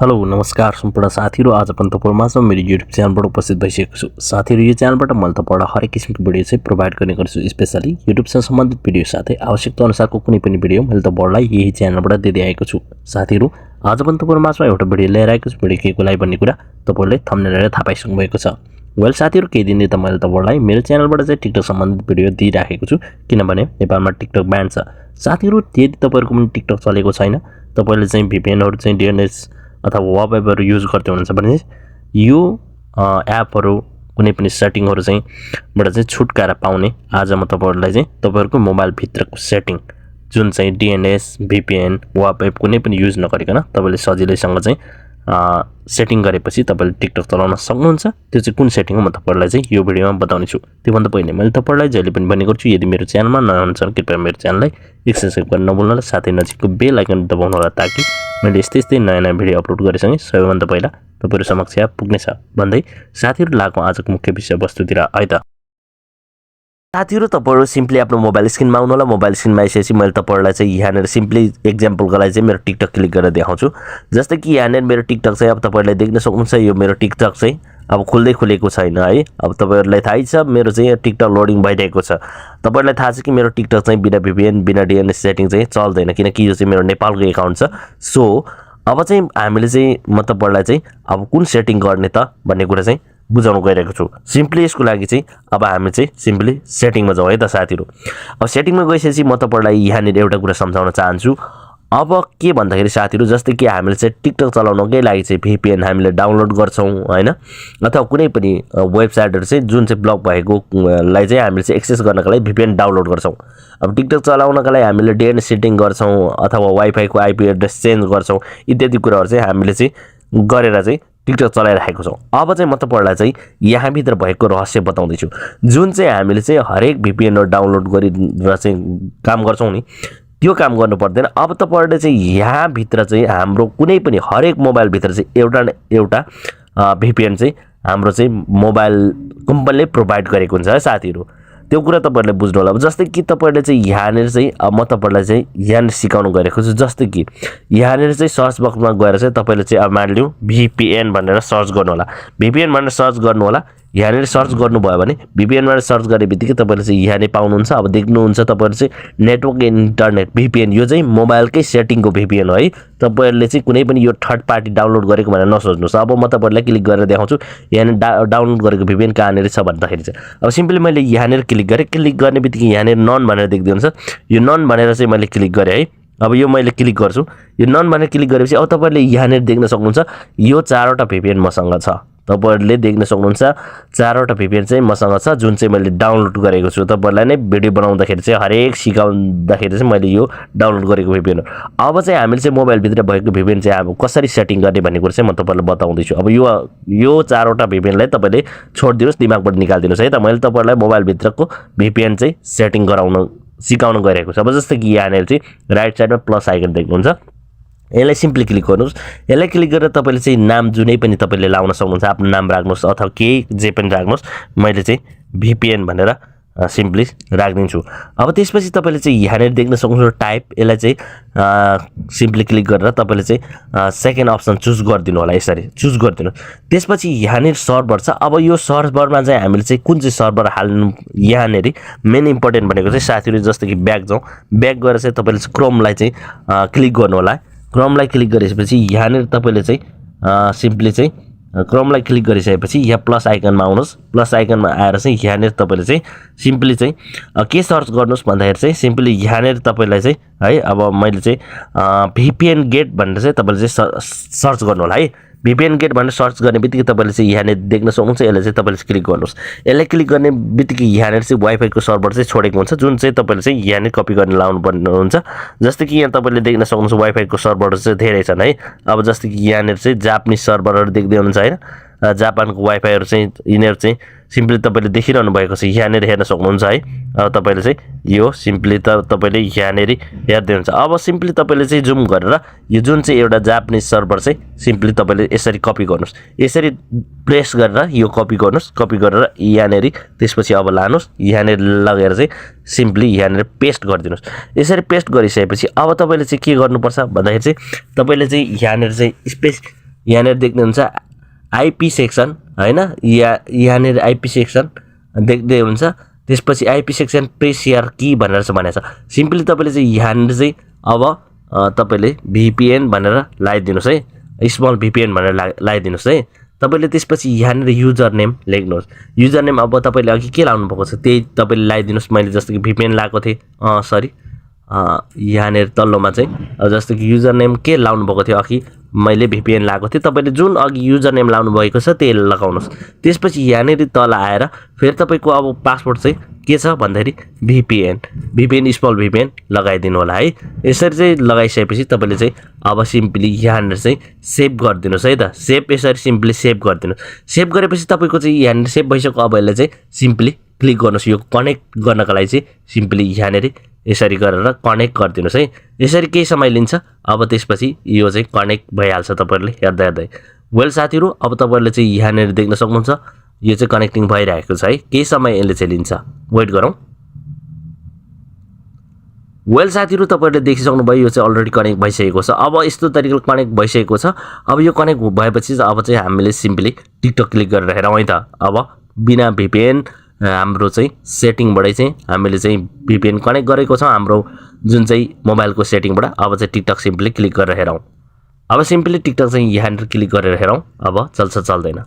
Hello नमस्कार सम्पूर्ण साथीहरु आज पनि तपाईहरुमा मेरो YouTube च्यानलबाट उपस्थित भइसकेको छु। साथीहरु यो च्यानलबाट मैले तपाईहरुलाई हरेक किसिमको भिडियो चाहिँ प्रोवाइड गर्ने गर्छु। स्पेशली YouTube सँग सम्बन्धित भिडियो साथै आवश्यकता अनुसारको कुनै पनि भिडियो मैले तपाईहरुलाई यही च्यानलबाट दिँदै आएको छु। साथीहरु आज पनि तपाईहरुमा एउटा भिडियो लिएर आएको छु। भिडियो केको लागि भन्ने कुरा तपाईहरुले थम्बनेलले थाहा पाइसक्नु भएको छ। वेल साथीहरु केही दिन त मैले तपाईहरुलाई मेरो च्यानलबाट चाहिँ टिकटक सम्बन्धित भिडियो दिइराखेको छु किनभने नेपालमा टिकटक ब्यान छ। साथीहरु यदि तपाईहरुको पनि टिकटक चलेको छैन तपाईले चाहिँ VPN हरु चाहिँ DNS अथवा वेबवेबहरु युज गर्दै हुनुहुन्छ भने यो एपहरु कुनै पनि सेटिङहरु चाहिँ बाट चाहिँ छुटकारा पाउने आज म तपाईहरुलाई चाहिँ तपाईहरुको मोबाइल भित्रको सेटिङ जुन चाहिँ DNS VPN वेब कुनै पनि युज नगरिकन तपाईले सजिलैसँग चाहिँ सेटिङ गरेपछि तपाईले टिकटक चलाउन सक्नुहुन्छ। त्यो चाहिँ कुन सेटिङ हो म तपाईहरुलाई चाहिँ यो भिडियोमा बताउने छु। त्योभन्दा पहिले मैले तपाईहरुलाई जहिले पनि भन्ने गर्छु यदि मेरो च्यानलमा नयाँ हुनुहुन्छ भने कृपया मेरो च्यानललाई सब्स्क्राइब गर्न नभुल्नुहोला साथै नजिकको बेल आइकन दबाउनु होला ताकि मैले यस्तै नयाँ भिडियो अपलोड गरेसँगै सबैभन्दा पहिला तपाईहरु समक्ष पुग्नेछ भन्दै साथीहरु लागौं आजको मुख्य विषयवस्तुतिर है त। साथीहरु तपाईहरु सिम्पली आफ्नो मोबाइल स्क्रिनमा आउनु होला। मोबाइल स्क्रिनमा आइसकेपछि मैले तपाईहरुलाई चाहिँ यहाँनेर सिम्पली एक्जाम्पलको लागि चाहिँ मेरो टिकटक क्लिक गरेर देखाउँछु। जस्तै कि यहाँनेर मेरो टिकटक चाहिँ अब तपाईहरुले देख्न सक्नुहुन्छ यो मेरो टिकटक चाहिँ अब खुल्दै खुलेको छैन है। अब तपाईहरुलाई थाहै छ मेरो चाहिँ टिकटक लोडिङ भइरहेको छ। तपाईहरुलाई थाहा छ कि मेरो टिकटक चाहिँ बिना VPN बिना DNS सेटिङ चाहिँ चल्दैन किनकि यो चाहिँ मेरो नेपालको एकाउन्ट छ। सो अब चाहिँ हामीले चाहिँ म तपाईहरुलाई चाहिँ अब कुन सेटिङ गर्ने त भन्ने कुरा चाहिँ बुझाउन गइरहेको छु। सिम्पली यसको लागि चाहिँ अब हामी चाहिँ सिम्पली सेटिङमा जाउँ है त साथीहरु। अब सेटिङमा गइसकेपछि म तपाईहरुलाई यहाँनिर एउटा कुरा सम्झाउन चाहन्छु। अब के भन्दाखेरि साथीहरु जस्तै कि हामीले चाहिँ टिकटक चलाउनकै लागि चाहिँ VPN हामीले डाउनलोड गर्छौं हैन अथवा कुनै पनि वेबसाइटहरु चाहिँ जुन चाहिँ ब्लक भएको लाई चाहिँ हामीले चाहिँ एक्सेस गर्नका लागि VPN डाउनलोड गर्छौं। अब टिकटक चलाउनका लागि हामीले DNS सेटिङ गर्छौं अथवा वाइफाई को IP एड्रेस चेन्ज गर्छौं इत्यादि कुराहरु चाहिँ हामीले चाहिँ गरेर चाहिँ टिकटक चलाइरहेको छौं। अब चाहिँ म तपाईहरुलाई चाहिँ यहाँ भित्र भएको रहस्य बताउँदै छु। जुन चाहिँ हामीले चाहिँ हरेक VPN डाउनलोड गरेर चाहिँ काम गर्छौं नि त्यो काम गर्नु पर्दैन। अब तपाईहरुले चाहिँ यहाँ भित्र चाहिँ हाम्रो कुनै पनि हरेक मोबाइल भित्र चाहिँ एउटा न एउटा VPN चाहिँ हाम्रो चाहिँ मोबाइल कम्पनीले प्रोवाइड गरेको हुन्छ है साथीहरु। त्यो कुरा तपाईहरुले बुझ्नु होला। अब जस्तै कि तपाईहरुले चाहिँ यहाँनेर चाहिँ अब म तपाईहरुलाई चाहिँ यहाँ सिकाउन गइरहेको छु। जस्तै कि यहाँनेर चाहिँ सर्च बक्समा गएर चाहिँ तपाईले चाहिँ अब मानिलियौ VPN भनेर सर्च गर्नु होला। VPN भनेर सर्च गर्नु होला। यहाँनेर सर्च गर्नुभयो भने VPN भनेर सर्च गरेबित्तिकै तपाईले चाहिँ यहाँ पाउनुहुन्छ। अब देख्नुहुन्छ तपाईहरु चाहिँ नेटवर्क इन्टरनेट VPN यो चाहिँ मोबाइलकै सेटिङको VPN हो है। तपाईहरुले चाहिँ कुनै पनि यो थर्ड पार्टी डाउनलोड गरेको भनेर नसोच्नुस्। अब म तपाईहरुलाई क्लिक गरेर देखाउँछु यहाँ डाउनलोड गरेको VPN कहाँनेर छ भन्दाखेरि चाहिँ अब सिम्पली मैले यहाँनेर क्लिक गरे। क्लिक गर्नेबित्तिकै यहाँनेर नन भनेर देख्दै हुन्छ। यो नन भनेर चाहिँ मैले क्लिक गरे है। अब यो मैले क्लिक गर्छु। यो नन भनेर क्लिक गरेपछि अब तपाईहरुले यहाँनेर देख्न सक्नुहुन्छ यो चारवटा VPN मसँग छ। तपाईहरुले देख्न सक्नुहुन्छ चारवटा VPN चाहिँ मसँग छ जुन चाहिँ मैले डाउनलोड गरेको छु। तपाईहरुलाई नै भिडियो बनाउँदाखेरि चाहिँ हरेक सिकाउँदाखेरि चाहिँ मैले यो डाउनलोड गरेको VPN हो। अब चाहिँ हामीले चाहिँ मोबाइल भित्र भएको VPN चाहिँ अब कसरी सेटिङ गर्ने भन्ने कुरा चाहिँ म तपाईहरुलाई बताउँदै छु। अब यो चारवटा VPN लाई तपाईले छोड्दिनुस् दिमागबाट निकाल्दिनुस् है त। मैले तपाईहरुलाई मोबाइल भित्रको VPN चाहिँ सेटिङ गराउन सिकाउन गइरहेको छु। अब जस्तै कि यहाँनेर चाहिँ राइट साइडमा प्लस आइकन देख्नुहुन्छ यसलाई सिम्पली क्लिक गर्नुस्। यसलाई क्लिक गरेर तपाईले चाहिँ नाम जुनै पनि तपाईले लाउन सक्नुहुन्छ। आफ्नो नाम राख्नुस् अथवा के जे पनि राख्नुस्। मैले चाहिँ VPN भनेर सिम्पली राख्दिन्छु। अब त्यसपछि तपाईले चाहिँ यहाँनेर देख्न सक्नुहुन्छ टाइप यसलाई चाहिँ सिम्पली क्लिक गरेर तपाईले चाहिँ सेकेन्ड अप्सन चुज गर्दिनु होला। यसरी चुज गर्दिनु। त्यसपछि यहाँनेर सर्भर छ। अब यो सर्भरमा चाहिँ हामीले चाहिँ कुन चाहिँ सर्भर हाल्नु यहाँनेर मेन इम्पोर्टेन्ट भनेको चाहिँ साथीहरु जस्तो कि ब्याक जाउँ। ब्याक गएर चाहिँ तपाईले क्रोमलाई चाहिँ क्लिक गर्नु होला। क्रोमलाई क्लिक गरेपछि यहाँनेर तपाईले चाहिँ सिम्पली चाहिँ क्रोमलाई क्लिक गरिसकेपछि यहाँ प्लस आइकनमा आउनुस्। प्लस आइकनमा आएर चाहिँ यहाँनेर तपाईले चाहिँ सिम्पली चाहिँ के सर्च गर्नुस् भन्दाखेरि चाहिँ सिम्पली यहाँनेर तपाईलाई चाहिँ है अब मैले चाहिँ VPN गेट भनेर चाहिँ तपाईले चाहिँ सर्च गर्नु होला है। VPN गेट भनेर सर्च गर्ने बित्तिकै तपाईले चाहिँ यहाँनेर देख्न सक्नुहुन्छ। यसलाई चाहिँ तपाईले क्लिक गर्नुस्। यसलाई क्लिक गर्ने बित्तिकै यहाँनेर चाहिँ वाइफाई को सर्भर चाहिँ छोडेको हुन्छ जुन चाहिँ तपाईले चाहिँ यहाँनेर कपी गर्न लाउनु पर्ने हुन्छ। जस्तै कि यहाँ तपाईले देख्न सक्नुहुन्छ वाइफाई को सर्भरहरु चाहिँ धेरै छन् है। अब जस्तै कि यहाँनेर चाहिँ जापानिज सर्भरहरु देख्दै हुनुहुन्छ हैन। जापानको वाइफाईहरु चाहिँ यिनीहरु चाहिँ सिम्पली तपाईले देखिरहनु भएको छ यहाँनेर हेर्न सक्नुहुन्छ है। अब तपाईले चाहिँ यो सिम्पली तपाईले यहाँनेर हेर्दै हुन्छ। अब सिम्पली तपाईले चाहिँ जुम गरेर यो जुन चाहिँ एउटा जापानिज सर्भर चाहिँ सिम्पली तपाईले यसरी कपी गर्नुस्। यसरी प्रेस गरेर यो कपी गर्नुस्। कपी गरेर यहाँनेर त्यसपछि अब लानुस्। यहाँनेर लगेर चाहिँ सिम्पली यहाँनेर पेस्ट गरिदिनुस्। यसरी पेस्ट गरिसकेपछि अब तपाईले चाहिँ के गर्नुपर्छ भन्दाखेरि चाहिँ तपाईले चाहिँ यहाँनेर चाहिँ स्पेस यहाँनिर देख्नुहुन्छ आइपी सेक्सन हैन, यहाँनिर आइपी सेक्सन देख्दै हुन्छ। त्यसपछि आइपी सेक्सन प्रेस हियर की भनेर चाहिँ भनेको छ। सिम्पली तपाईले चाहिँ यहाँनिर चाहिँ अब तपाईले VPN भनेर लगाइदिनुस् है, स्मल VPN भनेर लगाइदिनुस् है। तपाईले त्यसपछि यहाँनिर युजर नेम लेख्नुहोस्। युजर नेम अब तपाईले अघि के लाउनु भएको छ त्यही तपाईले लगाइदिनुस्। मैले जस्तो कि VPN लगाएको थिएँ, सरी यहाँनिर तल्लोमा चाहिँ जस्तो कि युजर नेम के लाउनु भएको थियो अघि मैले VPN लगाएको थिएँ, तपाईले जुन अघि युजर नेम लाउनु भएको छ त्यही लगाउनुहोस्। त्यसपछि यहाँनिर तल आएर फेरि तपाईको अब पासवर्ड चाहिँ के छ भन्दाखेरि VPN स्मल VPN लगाइदिनु होला है। यसरी चाहिँ लगाइसकेपछि तपाईले चाहिँ अब सिम्पली यहाँनिर चाहिँ सेभ गरिदिनुस् है त। सेभ यसरी सिम्पली सेभ गरिदिनुस्। सेभ गरेपछि तपाईको चाहिँ यहाँनिर सेभ भइसक्यो। अब यसले चाहिँ सिम्पली क्लिक गर्नुहोस्। यो कनेक्ट गर्नका लागि चाहिँ सिम्पली यहाँनिर यसरी गरेर कनेक्ट गरिदिनुस् है। यसरी केही समय लिन्छ। अब त्यसपछि यो चाहिँ कनेक्ट भइहाल्छ तपाईहरुले हेर्दै हेर्दै। वेल साथीहरु, अब तपाईहरुले चाहिँ यहाँनिर देख्न सक्नुहुन्छ यो चाहिँ कनेक्टिङ भइरहेको छ है। केही समय यसले चाहिँ लिन्छ, वेट गरौँ। वेल साथीहरु, तपाईहरुले देखिसक्नुभयो यो चाहिँ अलरेडी कनेक्ट भइसकेको छ। अब यस्तो तरिकाले कनेक्ट भइसकेको छ। अब यो कनेक्ट भएपछि अब चाहिँ हामीले सिम्पली टिकटक क्लिक गरेर हेरौँ है त। अब बिना VPN हाम्रो चाहिँ सेटिङबाटै चाहिँ हामीले चाहिँ VPN कनेक्ट गरेको छौँ हाम्रो जुन चाहिँ मोबाइलको सेटिङबाट। अब चाहिँ टिकटक सिम्पली क्लिक गरेर हेरौँ। अब सिम्पली टिकटक चाहिँ यहाँनिर क्लिक गरेर हेरौँ अब चल्छ चल्दैन।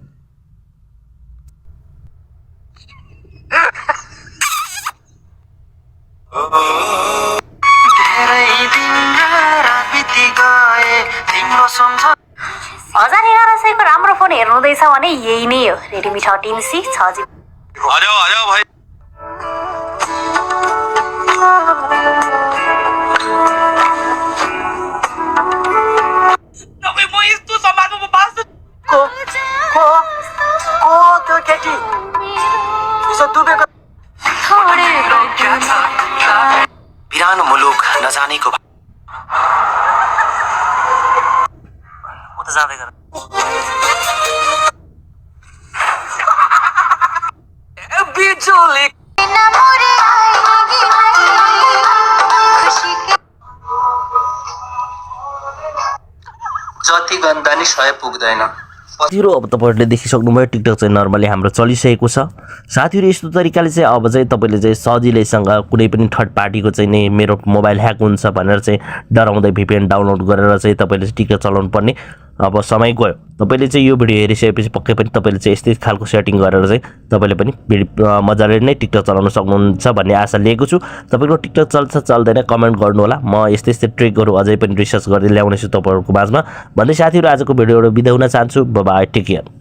हजार 1100 को राम्रो फोन हेर्नु हुँदैछ भने यही नै हो, रेडमी 13C 6GB। आजाओ भाइ। तपाईँ म यस्तो समाजमा बाँच्नु को त्यो केटी यसो डुबेको बिरानो मुलुक नजानेको म त जाँदै गर बिजुली जति गन्दा नि सय पुग्दैन। साथीहरु, अब तपाईहरुले देखिसक्नुभयो टिकटक चाहिँ नर्मली हाम्रो चलिसकेको छ। साथीहरु, यस्तो तरिकाले चाहिँ अब चाहिँ तपाईले चाहिँ सजिलैसँग कुनै पनि थर्ड पार्टीको चाहिँ नि मेरो मोबाइल ह्याक हुन्छ भनेर चाहिँ डराउँदै VPN डाउनलोड गरेर चाहिँ तपाईले टिकटक चलाउनु पर्ने अब समय गयो। तपाईले चाहिँ यो भिडियो हेरिसकेपछि पक्कै पनि तपाईले चाहिँ यस्तै खालको सेटिङ गरेर चाहिँ तपाईले पनि मजाले नै टिकटक चलाउन सक्नुहुन्छ भन्ने आशा लिएको छु। तपाईको टिकटक चल्छ चल्दैन कमेन्ट गर्नु होला। म यस्तै यस्तै ट्रिकहरु अझै पनि रिसर्च गर्दै ल्याउने छु तपाईहरुको माझमा भन्दै साथीहरु आजको भिडियोबाट बिदा हुन चाहन्छु। Bye bye, take care.